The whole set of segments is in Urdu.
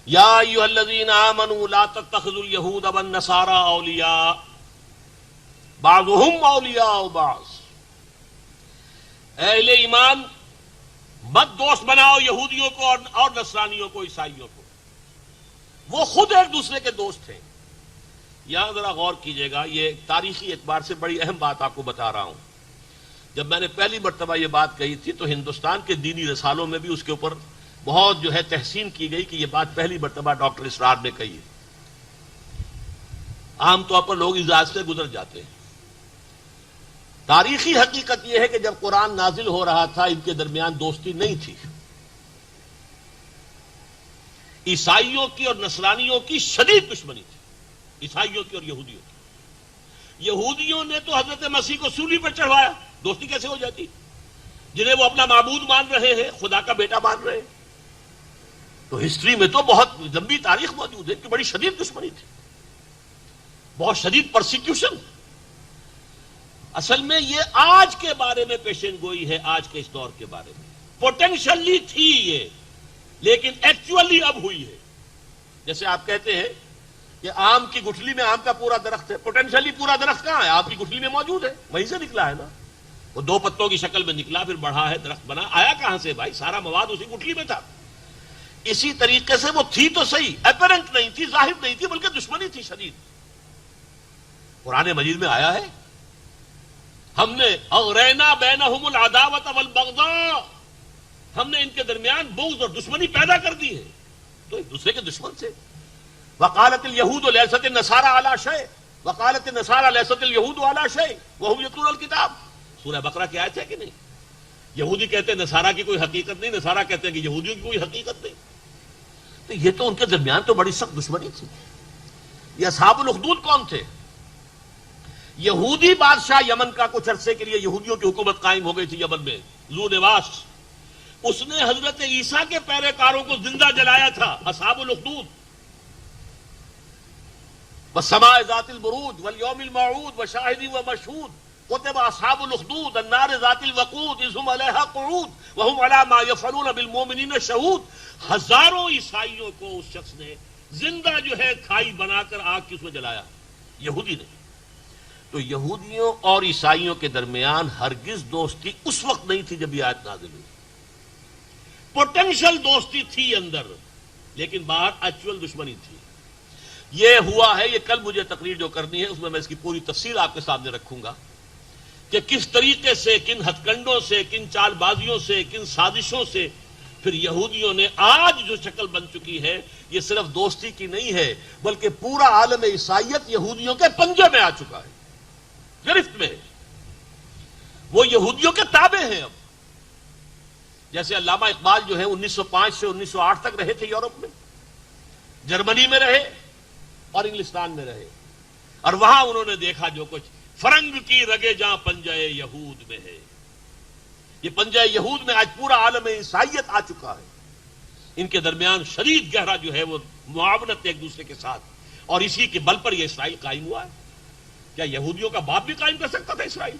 یا ایھا الذین آمنوا لا تتخذوا اليہود والنصارى اولیاء بعضهم اولیاء بعض. اہل ایمان مت دوست بناؤ یہودیوں کو اور نصرانیوں کو، عیسائیوں کو، وہ خود ایک دوسرے کے دوست ہیں. یہاں ذرا غور کیجئے گا، یہ تاریخی اعتبار سے بڑی اہم بات آپ کو بتا رہا ہوں. جب میں نے پہلی مرتبہ یہ بات کہی تھی تو ہندوستان کے دینی رسالوں میں بھی اس کے اوپر بہت تحسین کی گئی کہ یہ بات پہلی مرتبہ ڈاکٹر اسرار نے کہی ہے. عام طور پر لوگ اجازت سے گزر جاتے ہیں. تاریخی حقیقت یہ ہے کہ جب قرآن نازل ہو رہا تھا ان کے درمیان دوستی نہیں تھی. عیسائیوں کی اور نصرانیوں کی شدید دشمنی تھی، عیسائیوں کی اور یہودیوں کی. یہودیوں نے تو حضرت مسیح کو صلیب پر چڑھوایا، دوستی کیسے ہو جاتی؟ جنہیں وہ اپنا معبود مان رہے ہیں، خدا کا بیٹا مان رہے ہیں. تو ہسٹری میں تو بہت لمبی تاریخ موجود ہے کہ بڑی شدید دشمنی تھی، بہت شدید پرسیکیوشن. اصل میں یہ آج کے بارے میں پیشین گوئی ہے، آج کے اس دور کے بارے میں. پوٹینشلی تھی یہ، لیکن ایکچولی اب ہوئی ہے. جیسے آپ کہتے ہیں کہ آم کی گٹھلی میں آم کا پورا درخت ہے، پوٹینشلی پورا درخت کہاں ہے؟ آپ کی گٹھلی میں موجود ہے، وہیں سے نکلا ہے نا. وہ دو پتوں کی شکل میں نکلا، پھر بڑھا ہے، درخت بنا. آیا کہاں سے بھائی؟ سارا مواد اسی گٹھلی میں تھا. اسی طریقے سے وہ تھی تو صحیح، اپیرنٹ نہیں تھی، ظاہر نہیں تھی، بلکہ دشمنی تھی شدید. قرآن مجید میں آیا ہے ہم نے اغرینا بینہم العداوۃ والبغضاء، ہم نے ان کے درمیان بغض اور دشمنی پیدا کر دی ہے. تو ایک دوسرے کے دشمن سے. وقالت الیہود لیست النصارى علی شیء وقالت النصارى لیست الیہود علی شیء وهم یتلون الکتاب. سورہ بقرہ کی آیت ہے کہ نہیں؟ یہودی کہتے ہیں نصارہ کی کوئی حقیقت نہیں، نصارہ کہتے ہیں کہ یہودیوں کی کوئی حقیقت نہیں. تو یہ تو ان کے درمیان تو بڑی سخت دشمنی تھی. یہ اصحاب الاخدود کون تھے؟ یہودی بادشاہ یمن کا کچھ عرصے کے لیے یہودیوں کی حکومت قائم ہو گئی تھی یمن میں، ذو نواس. اس نے حضرت عیسیٰ کے پیروکاروں کو زندہ جلایا تھا. اصحاب الاخدود. والسماء ذات البروج والیوم الموعود وشاہد ومشہود قتل اصحاب الاخدود النار ذات الوقود اذ هم علیہا قعود وهم علی ما یفعلون بالمؤمنین شہود. ہزاروں عیسائیوں کو اس شخص نے زندہ کھائی بنا کر آگ کی اس میں جلایا، یہودی نے. تو یہودیوں اور عیسائیوں کے درمیان ہرگز دوستی اس وقت نہیں تھی جب یہ آیت نازل ہوئی. پوٹینشل دوستی تھی اندر، لیکن باہر ایکچوئل دشمنی تھی. یہ ہوا ہے، یہ کل مجھے تقریر جو کرنی ہے اس میں اس کی پوری تفصیل آپ کے سامنے رکھوں گا کہ کس طریقے سے، کن ہتھ کنڈوں سے، کن چال بازیوں سے، کن سازشوں سے پھر یہودیوں نے آج جو شکل بن چکی ہے یہ صرف دوستی کی نہیں ہے، بلکہ پورا عالم عیسائیت یہودیوں کے پنجے میں آ چکا ہے، گرفت میں ہے. وہ یہودیوں کے تابع ہیں. اب جیسے علامہ اقبال 1905 سے 1908 تک رہے تھے یورپ میں، جرمنی میں رہے اور انگلستان میں رہے، اور وہاں انہوں نے دیکھا جو کچھ. فرنگ کی رگے جاں پنجہ یہود میں ہے. یہ پنجہ یہود میں آج پورا عالم عیسائیت آ چکا ہے. ان کے درمیان شدید گہرا وہ معاونت ایک دوسرے کے ساتھ، اور اسی کے بل پر یہ اسرائیل قائم ہوا ہے. کیا یہودیوں کا باپ بھی قائم کر سکتا تھا اسرائیل؟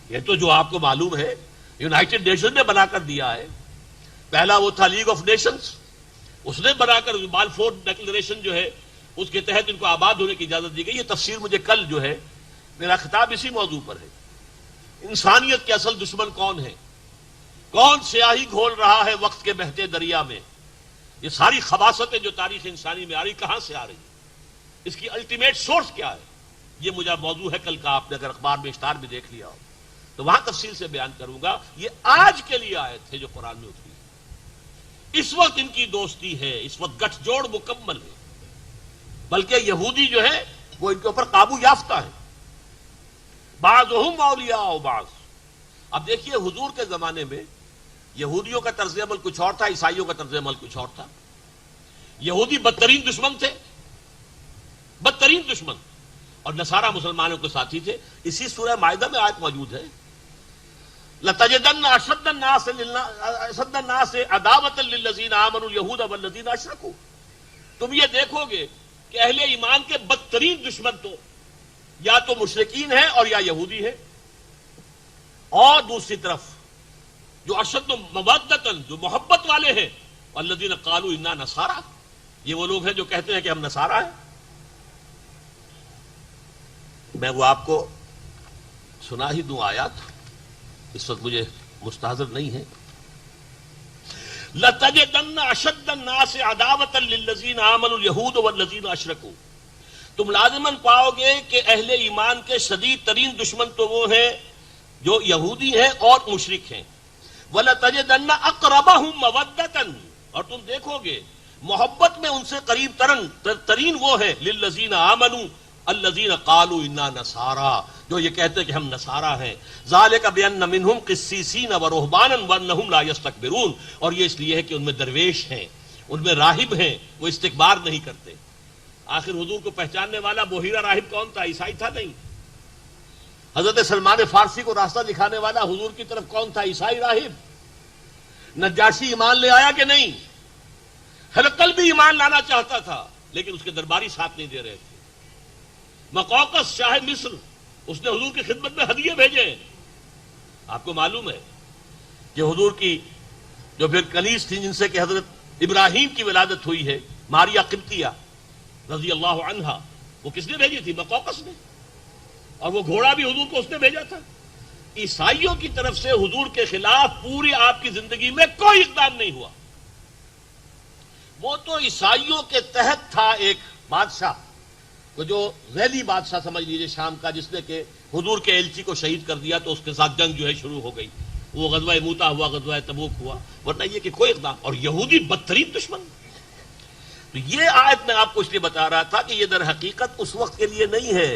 یہ تو جو آپ کو معلوم ہے یونائٹڈ نیشن نے بنا کر دیا ہے. پہلا وہ تھا لیگ آف نیشنز، اس نے بنا کر بالفور ڈکلریشن اس کے تحت ان کو آباد ہونے کی اجازت دی گئی. یہ تفسیر مجھے کل میرا خطاب اسی موضوع پر ہے. انسانیت کے اصل دشمن کون ہے؟ کون سیاہی گھول رہا ہے وقت کے بہتے دریا میں؟ یہ ساری خباثتیں جو تاریخ انسانی میں آ رہی کہاں سے آ رہی ہیں؟ اس کی الٹیمیٹ سورس کیا ہے؟ یہ مجھے موضوع ہے کل کا. آپ نے اگر اخبار میں اشتہار بھی دیکھ لیا ہو تو وہاں تفصیل سے بیان کروں گا. یہ آج کے لیے آیت ہے جو قرآن میں اتری. اس وقت ان کی دوستی ہے، اس وقت گٹھ جوڑ مکمل ہے، بلکہ یہودی وہ ان کے اوپر قابو یافتہ ہے. بعضهم اولیاء بعض. اب دیکھیے حضور کے زمانے میں یہودیوں کا طرز عمل کچھ اور تھا، عیسائیوں کا طرز عمل کچھ اور تھا. یہودی بدترین دشمن تھے، بدترین دشمن، اور نصارہ مسلمانوں کے ساتھی تھے. اسی سورہ مائدہ میں آیت موجود ہے لَتَجِدَنَّ أَشَدَّ النَّاسِ عَدَاوَةً لِلَّذِينَ آمَنُوا الْيَهُودَ وَالَّذِينَ أَشْرَكُوا. تم یہ دیکھو گے کہ اہل ایمان کے بدترین دشمن تو یا تو مشرکین ہیں اور یا یہودی ہیں، اور دوسری طرف جو اشد مودۃً، جو محبت والے ہیں، والذین قالوا انا نصارى، یہ وہ لوگ ہیں جو کہتے ہیں کہ ہم نصارہ ہیں. میں وہ آپ کو سنا ہی دوں آیات، اس وقت مجھے مستحضر نہیں ہے. لَتَجِدَنَّ أَشَدَّ النَّاسِ عَدَاوَةً لِلَّذِينَ آمَنُوا الْيَهُودُ وَالَّذِينَ أَشْرَكُوا. تم لازماً پاؤ گے کہ اہل ایمان کے شدید ترین دشمن تو وہ ہیں جو یہودی ہیں اور مشرک ہیں. وَلَتَجِدَنَّ أَقْرَبَهُمْ مَوَدَّةً، اور تم دیکھو گے محبت میں ان سے قریب ترین وہ ہیں لِلَّذِينَ آمَنُوا الَّذِينَ قَالُوا إِنَّا نَصَارَىٰ، جو یہ کہتے ہیں کہ ہم نصارہ ہیں. ذَلِكَ بِأَنَّ مِنْهُمْ قِسِّيسِينَ وَرُهْبَانًا وَأَنَّهُمْ لَا يَسْتَكْبِرُونَ. اور یہ اس لیے ہے کہ ان میں درویش ہیں، ان میں راہب ہیں، وہ استکبار نہیں کرتے. آخر حضور کو پہچاننے والا بحیرہ راہب کون تھا؟ عیسائی تھا نہیں. حضرت سلمان فارسی کو راستہ دکھانے والا حضور کی طرف کون تھا؟ عیسائی راہب. نجاشی ایمان لے آیا کہ نہیں؟ ہرقل بھی ایمان لانا چاہتا تھا لیکن اس کے درباری ساتھ نہیں دے رہے تھے. مقوقس شاہ مصر، اس نے حضور کی خدمت میں ہدیے بھیجے. آپ کو معلوم ہے کہ حضور کی جو پھر کنیز تھی جن سے کہ حضرت ابراہیم کی ولادت ہوئی ہے، ماریا قبطیہ رضی اللہ عنہا، وہ کس نے بھیجی تھی؟ مقوقس نے. اور وہ گھوڑا بھی حضور کو اس نے بھیجا تھا. عیسائیوں کی طرف سے حضور کے خلاف پوری آپ کی زندگی میں کوئی اقدام نہیں ہوا. وہ تو عیسائیوں کے تحت تھا ایک بادشاہ، وہ جو ریلی بادشاہ سمجھ لیجیے شام کا، جس نے کہ حضور کے ایلچی کو شہید کر دیا تو اس کے ساتھ جنگ جو ہے شروع ہو گئی. وہ غزوہ موتا ہوا، غزوہ تبوک ہوا، ورنہ یہ کہ کوئی اقدام. اور یہودی بدترین دشمن. تو یہ آیت میں آپ کو اس لیے بتا رہا تھا کہ یہ در حقیقت اس وقت کے لیے نہیں ہے.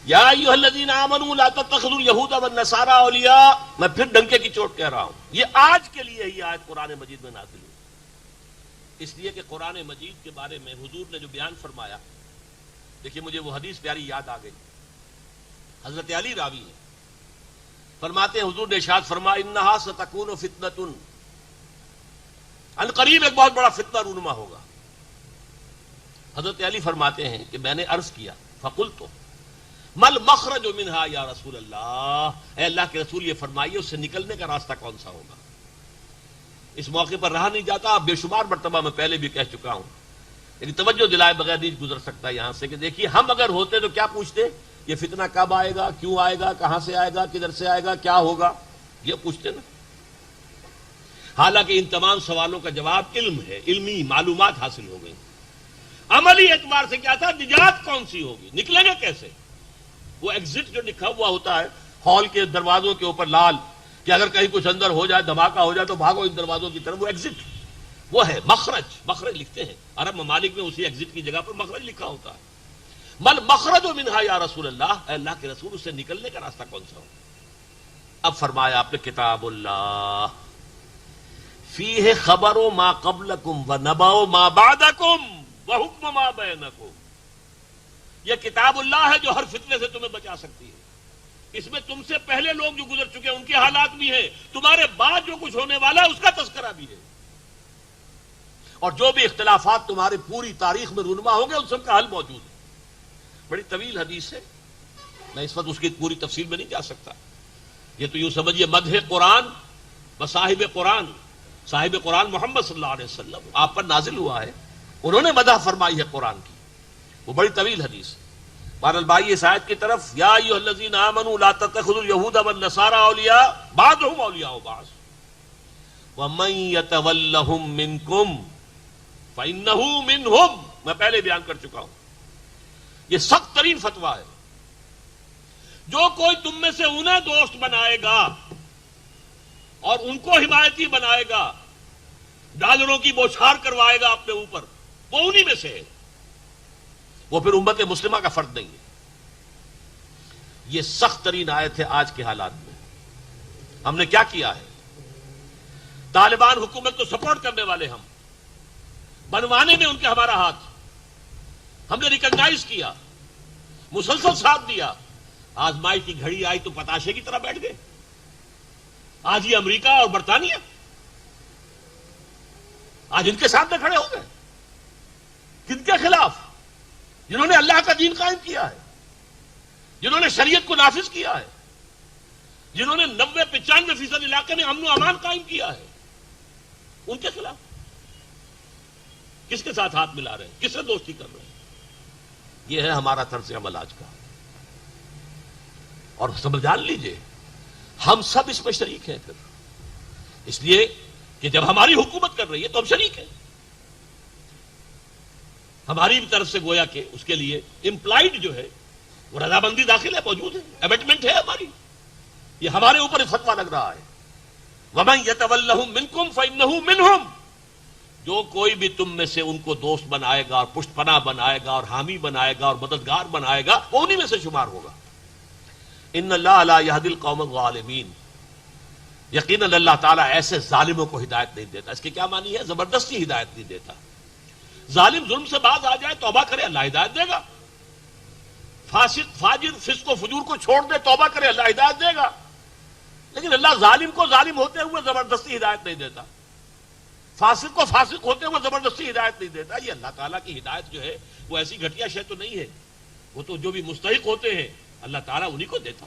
یا ایھا الذین آمنوا لا تتخذوا اليہود والنصارى اولیاء. میں پھر ڈنکے کی چوٹ کہہ رہا ہوں، یہ آج کے لیے ہی آیت قرآن مجید میں نازل ہوئی. اس لیے کہ قرآن مجید کے بارے میں حضور نے جو بیان فرمایا، دیکھیے مجھے وہ حدیث پیاری یاد آ گئی. حضرت علی راوی ہے، فرماتے ہیں حضور نے ارشاد فرمایا انہا ستکون فتنۃ، ان قریب ایک بہت بڑا فتنہ رونما ہوگا. حضرت علی فرماتے ہیں کہ میں نے عرض کیا فقلت مل مخرج منہا یا رسول اللہ، اے اللہ کے رسول یہ فرمائیے اس سے نکلنے کا راستہ کون سا ہوگا. اس موقع پر رہا نہیں جاتا، اب بے شمار مرتبہ میں پہلے بھی کہہ چکا ہوں، لیکن توجہ دلائے بغیر نہیں گزر سکتا یہاں سے کہ دیکھیے ہم اگر ہوتے تو کیا پوچھتے؟ یہ فتنہ کب آئے گا، کیوں آئے گا، کہاں سے آئے گا، کدھر سے آئے گا، کیا ہوگا، یہ پوچھتے نا. حالانکہ ان تمام سوالوں کا جواب علم ہے، علمی معلومات حاصل ہو گئی. عملی اعتبار سے کیا تھا؟ نجات کون سی ہوگی، نکلیں گے کیسے. وہ ایگزٹ جو لکھا ہوا ہوتا ہے ہال کے دروازوں کے اوپر لال، کہ اگر کہیں کچھ اندر ہو جائے، دھماکہ ہو جائے تو بھاگو ان دروازوں کی طرف، وہ ایگزٹ، وہ ہے مخرج. مخرج لکھتے ہیں عرب ممالک میں، اسی ایگزٹ کی جگہ پر مخرج لکھا ہوتا ہے. مل مخرج منہا یا رسول اللہ، اے اللہ کے رسول اس سے نکلنے کا راستہ کون سا ہوگا. اب فرمایا آپ نے کتاب اللہ فیہ خبر ما قبلکم ونبأ ما بعدکم وحکم ما بینکم. یہ کتاب اللہ ہے جو ہر فتنے سے تمہیں بچا سکتی ہے. اس میں تم سے پہلے لوگ جو گزر چکے ہیں ان کے حالات بھی ہیں، تمہارے بعد جو کچھ ہونے والا ہے اس کا تذکرہ بھی ہے، اور جو بھی اختلافات تمہاری پوری تاریخ میں رونما ہوں گے ان سب کا حل موجود ہے. بڑی طویل حدیث ہے، میں اس وقت اس کی پوری تفصیل میں نہیں جا سکتا. یہ تو یوں سمجھیے مدح قرآن بصاحب قرآن، صاحب قرآن محمد صلی اللہ علیہ وسلم آپ پر نازل ہوا ہے، انہوں نے مدح فرمائی ہے قرآن کی. وہ بڑی طویل حدیث. بہرحال بھائی اس آیت کی طرف، یا ایھا الذین آمنوا لا تتخذوا اليہود والنصارى اولیاء بعضهم اولیاء بعض ومن یتولہم منکم فانہ منہم. میں پہلے بیان کر چکا ہوں، یہ سخت ترین فتویٰ ہے. جو کوئی تم میں سے انہیں دوست بنائے گا اور ان کو حمایتی بنائے گا، ڈالروں کی بوچھار کروائے گا اپنے اوپر، وہ انہی میں سے ہے، وہ پھر امت مسلمہ کا فرد نہیں ہے. یہ سخت ترین آیت ہے آج کے حالات میں. ہم نے کیا کیا ہے؟ طالبان حکومت کو سپورٹ کرنے والے، ہم بنوانے میں ان کے ہمارا ہاتھ، ہم نے ریکگنائز کیا، مسلسل ساتھ دیا. آزمائی کی گھڑی آئی تو پتاشے کی طرح بیٹھ گئے. آج یہ امریکہ اور برطانیہ آج ان کے سامنے کھڑے ہو گئے. کن کے خلاف؟ جنہوں نے اللہ کا دین قائم کیا ہے، جنہوں نے شریعت کو نافذ کیا ہے، جنہوں نے 90-95% علاقے میں امن و امان قائم کیا ہے، ان کے خلاف. کس کے ساتھ ہاتھ ملا رہے ہیں, کس سے دوستی کر رہے ہیں. یہ ہے ہمارا طرز عمل آج کا. اور سمجھ جان لیجئے ہم سب اس میں شریک ہیں. پھر اس لیے کہ جب ہماری حکومت کر رہی ہے تو ہم شریک ہیں. ہماری بھی طرف سے گویا کہ اس کے لیے امپلائڈ جو ہے وہ رضامندی داخل ہے, موجود ہے, امٹمنٹ ہے ہماری. یہ ہمارے اوپر فتویٰ لگ رہا ہے. وَمَن يَتَوَلَّهُم مِّنكُمْ فَإِنَّهُ مِنْهُمْ. جو کوئی بھی تم میں سے ان کو دوست بنائے گا اور پشت پناہ بنائے گا اور حامی بنائے گا اور مددگار بنائے گا وہ انہی میں سے شمار ہوگا. ان اللہ لا يهدي القوم الظالمین. یقیناً اللہ تعالیٰ ایسے ظالموں کو ہدایت نہیں دیتا. اس کے کیا معنی ہے؟ زبردستی ہدایت نہیں دیتا. ظالم ظلم سے باز آ جائے, توبہ کرے, اللہ ہدایت دے گا. فاسق فاجر فسق و فجور کو چھوڑ دے, توبہ کرے, اللہ ہدایت دے گا. لیکن اللہ ظالم کو ظالم ہوتے ہوئے زبردستی ہدایت نہیں دیتا, فاسق کو فاسق ہوتے ہوئے زبردستی ہدایت نہیں دیتا. یہ اللہ تعالیٰ کی ہدایت جو ہے وہ ایسی گھٹیا شے تو نہیں ہے. وہ تو جو بھی مستحق ہوتے ہیں اللہ تعالیٰ انہی کو دیتا.